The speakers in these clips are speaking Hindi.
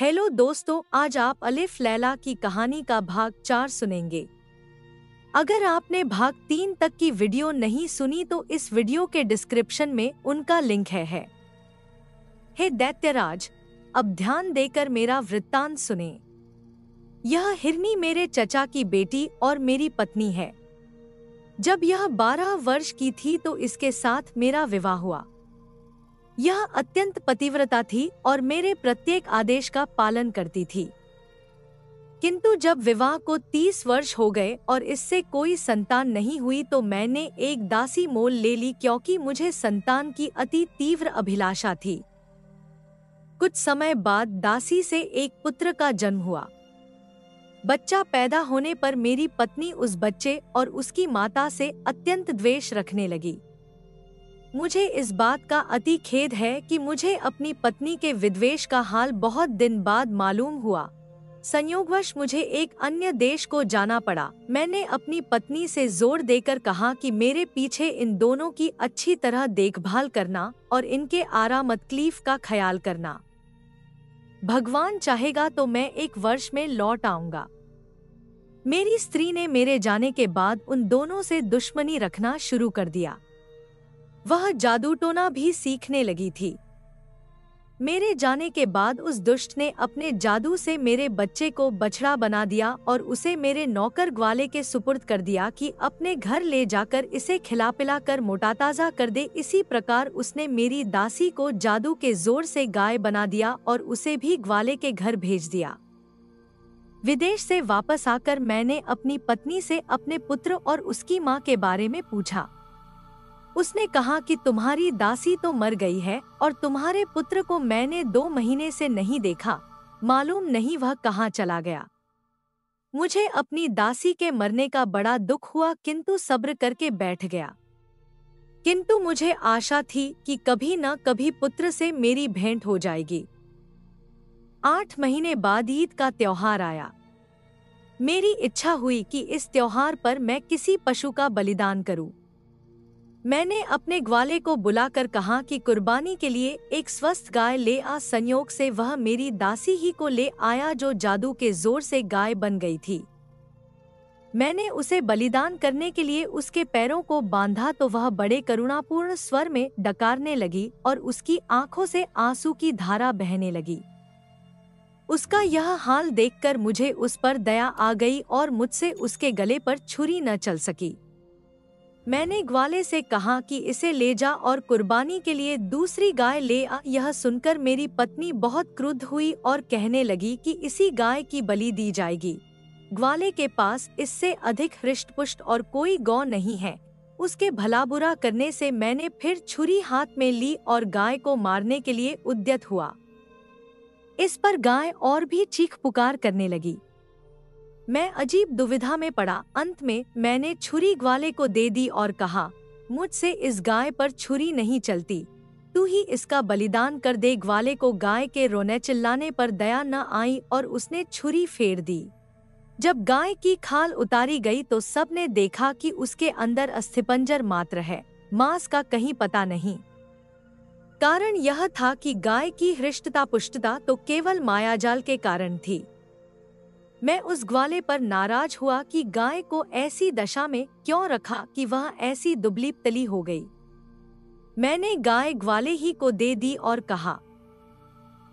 हेलो दोस्तों, आज आप अलिफ लैला की कहानी का भाग 4 सुनेंगे। अगर आपने भाग 3 तक की वीडियो नहीं सुनी तो इस वीडियो के डिस्क्रिप्शन में उनका लिंक है। हे दैत्यराज, अब ध्यान देकर मेरा वृत्तांत सुने। यह हिरनी मेरे चचा की बेटी और मेरी पत्नी है। जब यह 12 वर्ष की थी तो इसके साथ मेरा विवाह हुआ। यह अत्यंत पतिव्रता थी और मेरे प्रत्येक आदेश का पालन करती थी। किंतु जब विवाह को 30 वर्ष हो गए और इससे कोई संतान नहीं हुई तो मैंने एक दासी मोल ले ली, क्योंकि मुझे संतान की अति तीव्र अभिलाषा थी। कुछ समय बाद दासी से एक पुत्र का जन्म हुआ। बच्चा पैदा होने पर मेरी पत्नी उस बच्चे और उसकी माता से अत्यंत द्वेष रखने लगी। मुझे इस बात का अति खेद है कि मुझे अपनी पत्नी के विद्वेष का हाल बहुत दिन बाद मालूम हुआ। संयोगवश मुझे एक अन्य देश को जाना पड़ा। मैंने अपनी पत्नी से जोर देकर कहा कि मेरे पीछे इन दोनों की अच्छी तरह देखभाल करना और इनके आराम तकलीफ का ख्याल करना। भगवान चाहेगा तो मैं 1 वर्ष में लौट आऊंगा। मेरी स्त्री ने मेरे जाने के बाद उन दोनों से दुश्मनी रखना शुरू कर दिया। वह जादू टोना भी सीखने लगी थी। मेरे जाने के बाद उस दुष्ट ने अपने जादू से मेरे बच्चे को बछड़ा बना दिया और उसे मेरे नौकर ग्वाले के सुपुर्द कर दिया कि अपने घर ले जाकर इसे खिला पिला कर मोटाताजा कर दे। इसी प्रकार उसने मेरी दासी को जादू के जोर से गाय बना दिया और उसे भी ग्वाले के घर भेज दिया। विदेश से वापस आकर मैंने अपनी पत्नी से अपने पुत्र और उसकी माँ के बारे में पूछा। उसने कहा कि तुम्हारी दासी तो मर गई है और तुम्हारे पुत्र को मैंने 2 महीने से नहीं देखा, मालूम नहीं वह कहाँ चला गया। मुझे अपनी दासी के मरने का बड़ा दुख हुआ, किंतु सब्र करके बैठ गया। किंतु मुझे आशा थी कि कभी न कभी पुत्र से मेरी भेंट हो जाएगी। 8 महीने बाद ईद का त्योहार आया। मेरी इच्छा हुई कि इस त्योहार पर मैं किसी पशु का बलिदान करूं। मैंने अपने ग्वाले को बुलाकर कहा कि कुर्बानी के लिए एक स्वस्थ गाय ले आ। संयोग से वह मेरी दासी ही को ले आया जो जादू के जोर से गाय बन गई थी। मैंने उसे बलिदान करने के लिए उसके पैरों को बांधा तो वह बड़े करुणापूर्ण स्वर में डकारने लगी और उसकी आंखों से आंसू की धारा बहने लगी। उसका यह हाल देखकर मुझे उस पर दया आ गई और मुझसे उसके गले पर छुरी न चल सकी। मैंने ग्वाले से कहा कि इसे ले जा और कुर्बानी के लिए दूसरी गाय ले आ। यह सुनकर मेरी पत्नी बहुत क्रुद्ध हुई और कहने लगी कि इसी गाय की बलि दी जाएगी। ग्वाले के पास इससे अधिक हृष्टपुष्ट और कोई गौ नहीं है। उसके भला बुरा करने से मैंने फिर छुरी हाथ में ली और गाय को मारने के लिए उद्यत हुआ। इस पर गाय और भी चीख पुकार करने लगी। मैं अजीब दुविधा में पड़ा। अंत में मैंने छुरी ग्वाले को दे दी और कहा, मुझसे इस गाय पर छुरी नहीं चलती, तू ही इसका बलिदान कर दे। ग्वाले को गाय के रोने चिल्लाने पर दया न आई और उसने छुरी फेर दी। जब गाय की खाल उतारी गई तो सबने देखा कि उसके अंदर अस्थिपंजर मात्र है, मांस का कहीं पता नहीं। कारण यह था कि गाय की हृष्टता पुष्टता तो केवल मायाजाल के कारण थी। मैं उस ग्वाले पर नाराज हुआ कि गाय को ऐसी दशा में क्यों रखा कि वह ऐसी दुबली पतली हो गई। मैंने गाय ग्वाले ही को दे दी और कहा,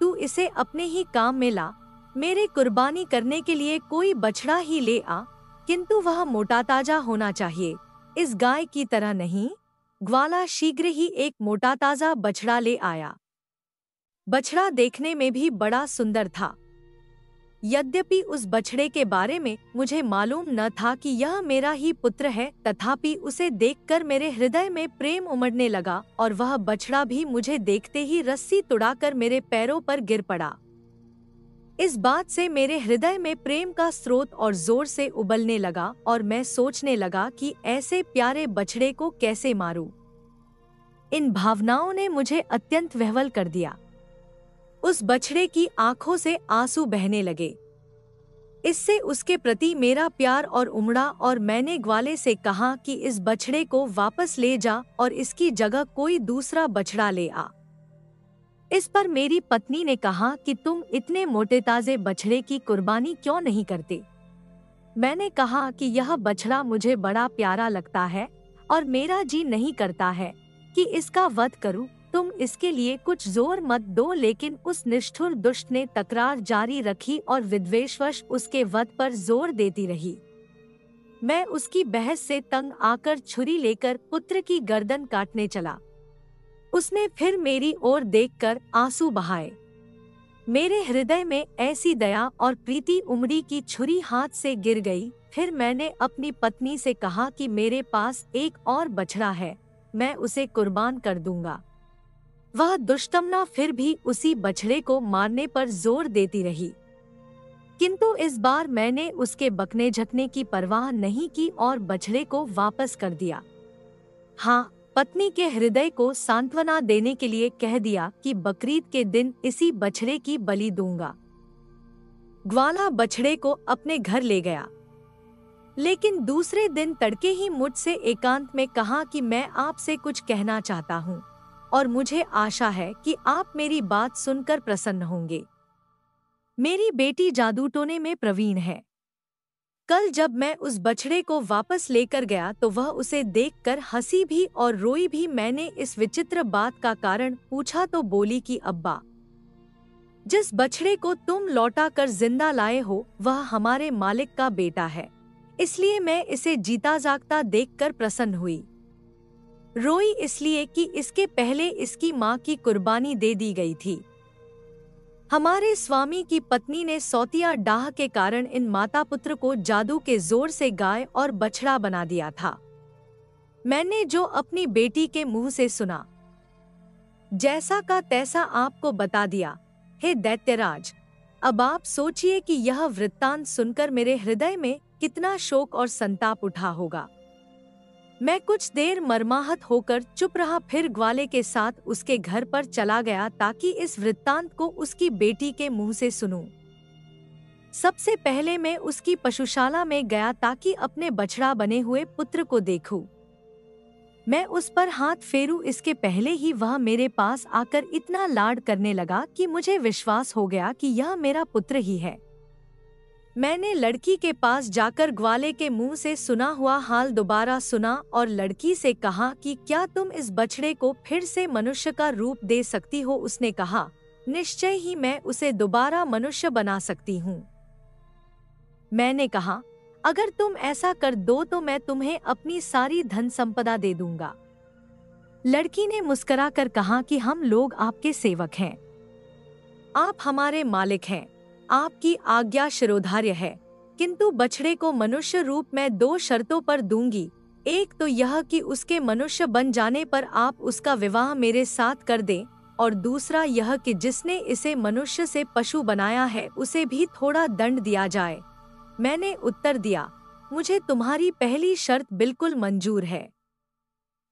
तू इसे अपने ही काम में ला। मेरे कुर्बानी करने के लिए कोई बछड़ा ही ले आ, किंतु वह मोटा ताजा होना चाहिए, इस गाय की तरह नहीं। ग्वाला शीघ्र ही एक मोटा ताजा बछड़ा ले आया। बछड़ा देखने में भी बड़ा सुंदर था। यद्यपि उस बछड़े के बारे में मुझे मालूम न था कि यह मेरा ही पुत्र है, तथापि उसे देखकर मेरे हृदय में प्रेम उमड़ने लगा और वह बछड़ा भी मुझे देखते ही रस्सी तुड़ाकर मेरे पैरों पर गिर पड़ा। इस बात से मेरे हृदय में प्रेम का स्रोत और जोर से उबलने लगा और मैं सोचने लगा कि ऐसे प्यारे बछड़े को कैसे मारूं। इन भावनाओं ने मुझे अत्यंत विह्वल कर दिया। उस बछड़े की आंखों से आंसू बहने लगे। इससे उसके प्रति मेरा प्यार और उमड़ा और मैंने ग्वाले से कहा कि इस बछड़े को वापस ले जा और इसकी जगह कोई दूसरा बछड़ा ले आ। इस पर मेरी पत्नी ने कहा कि तुम इतने मोटे ताजे बछड़े की कुर्बानी क्यों नहीं करते। मैंने कहा कि यह बछड़ा मुझे बड़ा प्यारा लगता है और मेरा जी नहीं करता है कि इसका वध करूं। तुम इसके लिए कुछ जोर मत दो। लेकिन उस निष्ठुर दुष्ट ने तकरार जारी रखी और विद्वेषवश उसके वध पर जोर देती रही। मैं उसकी बहस से तंग आकर छुरी लेकर पुत्र की गर्दन काटने चला। उसने फिर मेरी ओर देखकर आंसू बहाए। मेरे हृदय में ऐसी दया और प्रीति उमड़ी कि छुरी हाथ से गिर गई। फिर मैंने अपनी पत्नी से कहा कि मेरे पास एक और बछड़ा है, मैं उसे कुर्बान कर दूंगा। वह दुष्टमना फिर भी उसी बछड़े को मारने पर जोर देती रही, किंतु इस बार मैंने उसके बकने झकने की परवाह नहीं की और बछड़े को वापस कर दिया। हाँ, पत्नी के हृदय को सांत्वना देने के लिए कह दिया कि बकरीद के दिन इसी बछड़े की बलि दूंगा। ग्वाला बछड़े को अपने घर ले गया, लेकिन दूसरे दिन तड़के ही मुझसे एकांत में कहा कि मैं आपसे कुछ कहना चाहता हूँ और मुझे आशा है कि आप मेरी बात सुनकर प्रसन्न होंगे। मेरी बेटी जादू टोने में प्रवीण है। कल जब मैं उस बछड़े को वापस लेकर गया तो वह उसे देखकर हंसी भी और रोई भी। मैंने इस विचित्र बात का कारण पूछा तो बोली कि अब्बा, जिस बछड़े को तुम लौटा कर जिंदा लाए हो वह हमारे मालिक का बेटा है, इसलिए मैं इसे जीता जागता देखकर प्रसन्न हुई। रोई इसलिए कि इसके पहले इसकी माँ की कुर्बानी दे दी गई थी। हमारे स्वामी की पत्नी ने सौतिया डाह के कारण इन माता पुत्र को जादू के जोर से गाय और बछड़ा बना दिया था। मैंने जो अपनी बेटी के मुंह से सुना, जैसा का तैसा आपको बता दिया। हे दैत्यराज, अब आप सोचिए कि यह वृत्तांत सुनकर मेरे हृदय में कितना शोक और संताप उठा होगा। मैं कुछ देर मर्माहत होकर चुप रहा, फिर ग्वाले के साथ उसके घर पर चला गया ताकि इस वृत्तांत को उसकी बेटी के मुंह से सुनूं। सबसे पहले मैं उसकी पशुशाला में गया ताकि अपने बछड़ा बने हुए पुत्र को देखूं। मैं उस पर हाथ फेरूं इसके पहले ही वह मेरे पास आकर इतना लाड करने लगा कि मुझे विश्वास हो गया कि यह मेरा पुत्र ही है। मैंने लड़की के पास जाकर ग्वाले के मुंह से सुना हुआ हाल दोबारा सुना और लड़की से कहा कि क्या तुम इस बछड़े को फिर से मनुष्य का रूप दे सकती हो। उसने कहा, निश्चय ही मैं उसे दोबारा मनुष्य बना सकती हूँ। मैंने कहा, अगर तुम ऐसा कर दो तो मैं तुम्हें अपनी सारी धन संपदा दे दूंगा। लड़की ने मुस्कुराकर कहा कि हम लोग आपके सेवक हैं, आप हमारे मालिक हैं, आपकी आज्ञा शिरोधार्य है, किंतु बछड़े को मनुष्य रूप में 2 शर्तों पर दूंगी। एक तो यह कि उसके मनुष्य बन जाने पर आप उसका विवाह मेरे साथ कर दें, और दूसरा यह कि जिसने इसे मनुष्य से पशु बनाया है उसे भी थोड़ा दंड दिया जाए। मैंने उत्तर दिया, मुझे तुम्हारी पहली शर्त बिल्कुल मंजूर है।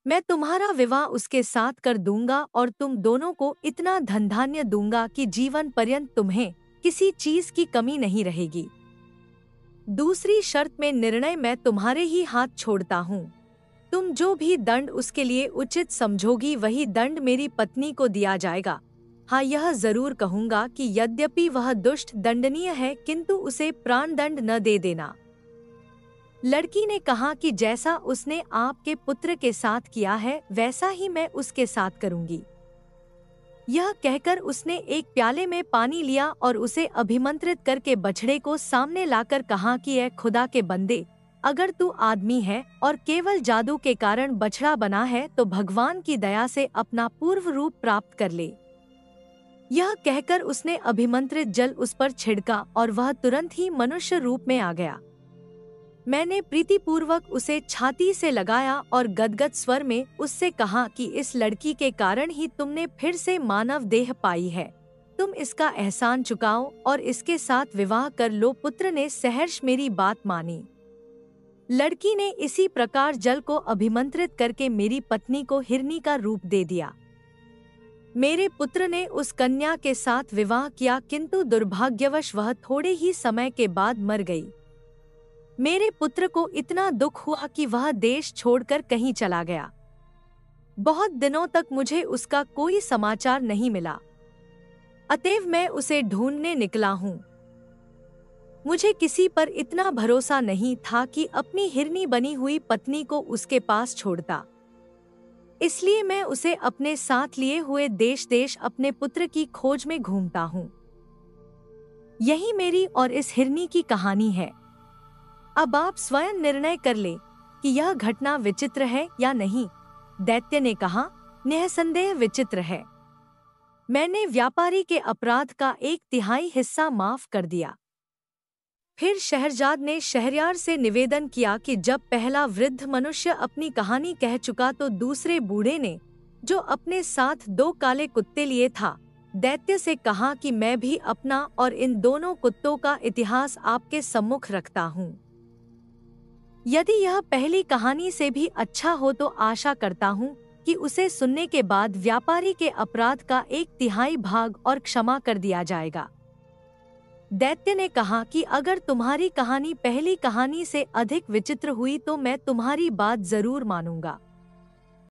मैं तुम्हारा विवाह उसके साथ कर दूंगा और तुम दोनों को इतना धन धान्य दूंगा कि जीवन पर्यंत तुम्हें किसी चीज की कमी नहीं रहेगी। दूसरी शर्त में निर्णय मैं तुम्हारे ही हाथ छोड़ता हूँ। तुम जो भी दंड उसके लिए उचित समझोगी वही दंड मेरी पत्नी को दिया जाएगा। हाँ, यह जरूर कहूँगा कि यद्यपि वह दुष्ट दंडनीय है किंतु उसे प्राण दंड न दे देना। लड़की ने कहा कि जैसा उसने आपके पुत्र के साथ किया है वैसा ही मैं उसके साथ करूँगी। यह कहकर उसने एक प्याले में पानी लिया और उसे अभिमंत्रित करके बछड़े को सामने लाकर कहा कि ऐ खुदा के बंदे, अगर तू आदमी है और केवल जादू के कारण बछड़ा बना है तो भगवान की दया से अपना पूर्व रूप प्राप्त कर ले। यह कहकर उसने अभिमंत्रित जल उस पर छिड़का और वह तुरंत ही मनुष्य रूप में आ गया। मैंने प्रीतिपूर्वक उसे छाती से लगाया और गदगद स्वर में उससे कहा कि इस लड़की के कारण ही तुमने फिर से मानव देह पाई है, तुम इसका एहसान चुकाओ और इसके साथ विवाह कर लो। पुत्र ने सहर्ष मेरी बात मानी। लड़की ने इसी प्रकार जल को अभिमंत्रित करके मेरी पत्नी को हिरनी का रूप दे दिया। मेरे पुत्र ने उस कन्या के साथ विवाह किया, किंतु दुर्भाग्यवश वह थोड़े ही समय के बाद मर गई। मेरे पुत्र को इतना दुख हुआ कि वह देश छोड़कर कहीं चला गया। बहुत दिनों तक मुझे उसका कोई समाचार नहीं मिला। अतएव मैं उसे ढूंढने निकला हूँ। मुझे किसी पर इतना भरोसा नहीं था कि अपनी हिरनी बनी हुई पत्नी को उसके पास छोड़ता। इसलिए मैं उसे अपने साथ लिए हुए देश देश अपने पुत्र की खोज में घूमता हूँ। यही मेरी और इस हिरनी की कहानी है। अब आप स्वयं निर्णय कर ले कि यह घटना विचित्र है या नहीं। दैत्य ने कहा, निःसंदेह विचित्र है। मैंने व्यापारी के अपराध का 1/3 हिस्सा माफ कर दिया। फिर शहरजाद ने शहरयार से निवेदन किया कि जब पहला वृद्ध मनुष्य अपनी कहानी कह चुका तो दूसरे बूढ़े ने, जो अपने साथ 2 काले कुत्ते लिए था, दैत्य से कहा कि मैं भी अपना और इन दोनों कुत्तों का इतिहास आपके सम्मुख रखता हूँ। यदि यह पहली कहानी से भी अच्छा हो तो आशा करता हूँ कि उसे सुनने के बाद व्यापारी के अपराध का 1/3 भाग और क्षमा कर दिया जाएगा। दैत्य ने कहा कि अगर तुम्हारी कहानी पहली कहानी से अधिक विचित्र हुई तो मैं तुम्हारी बात जरूर मानूंगा।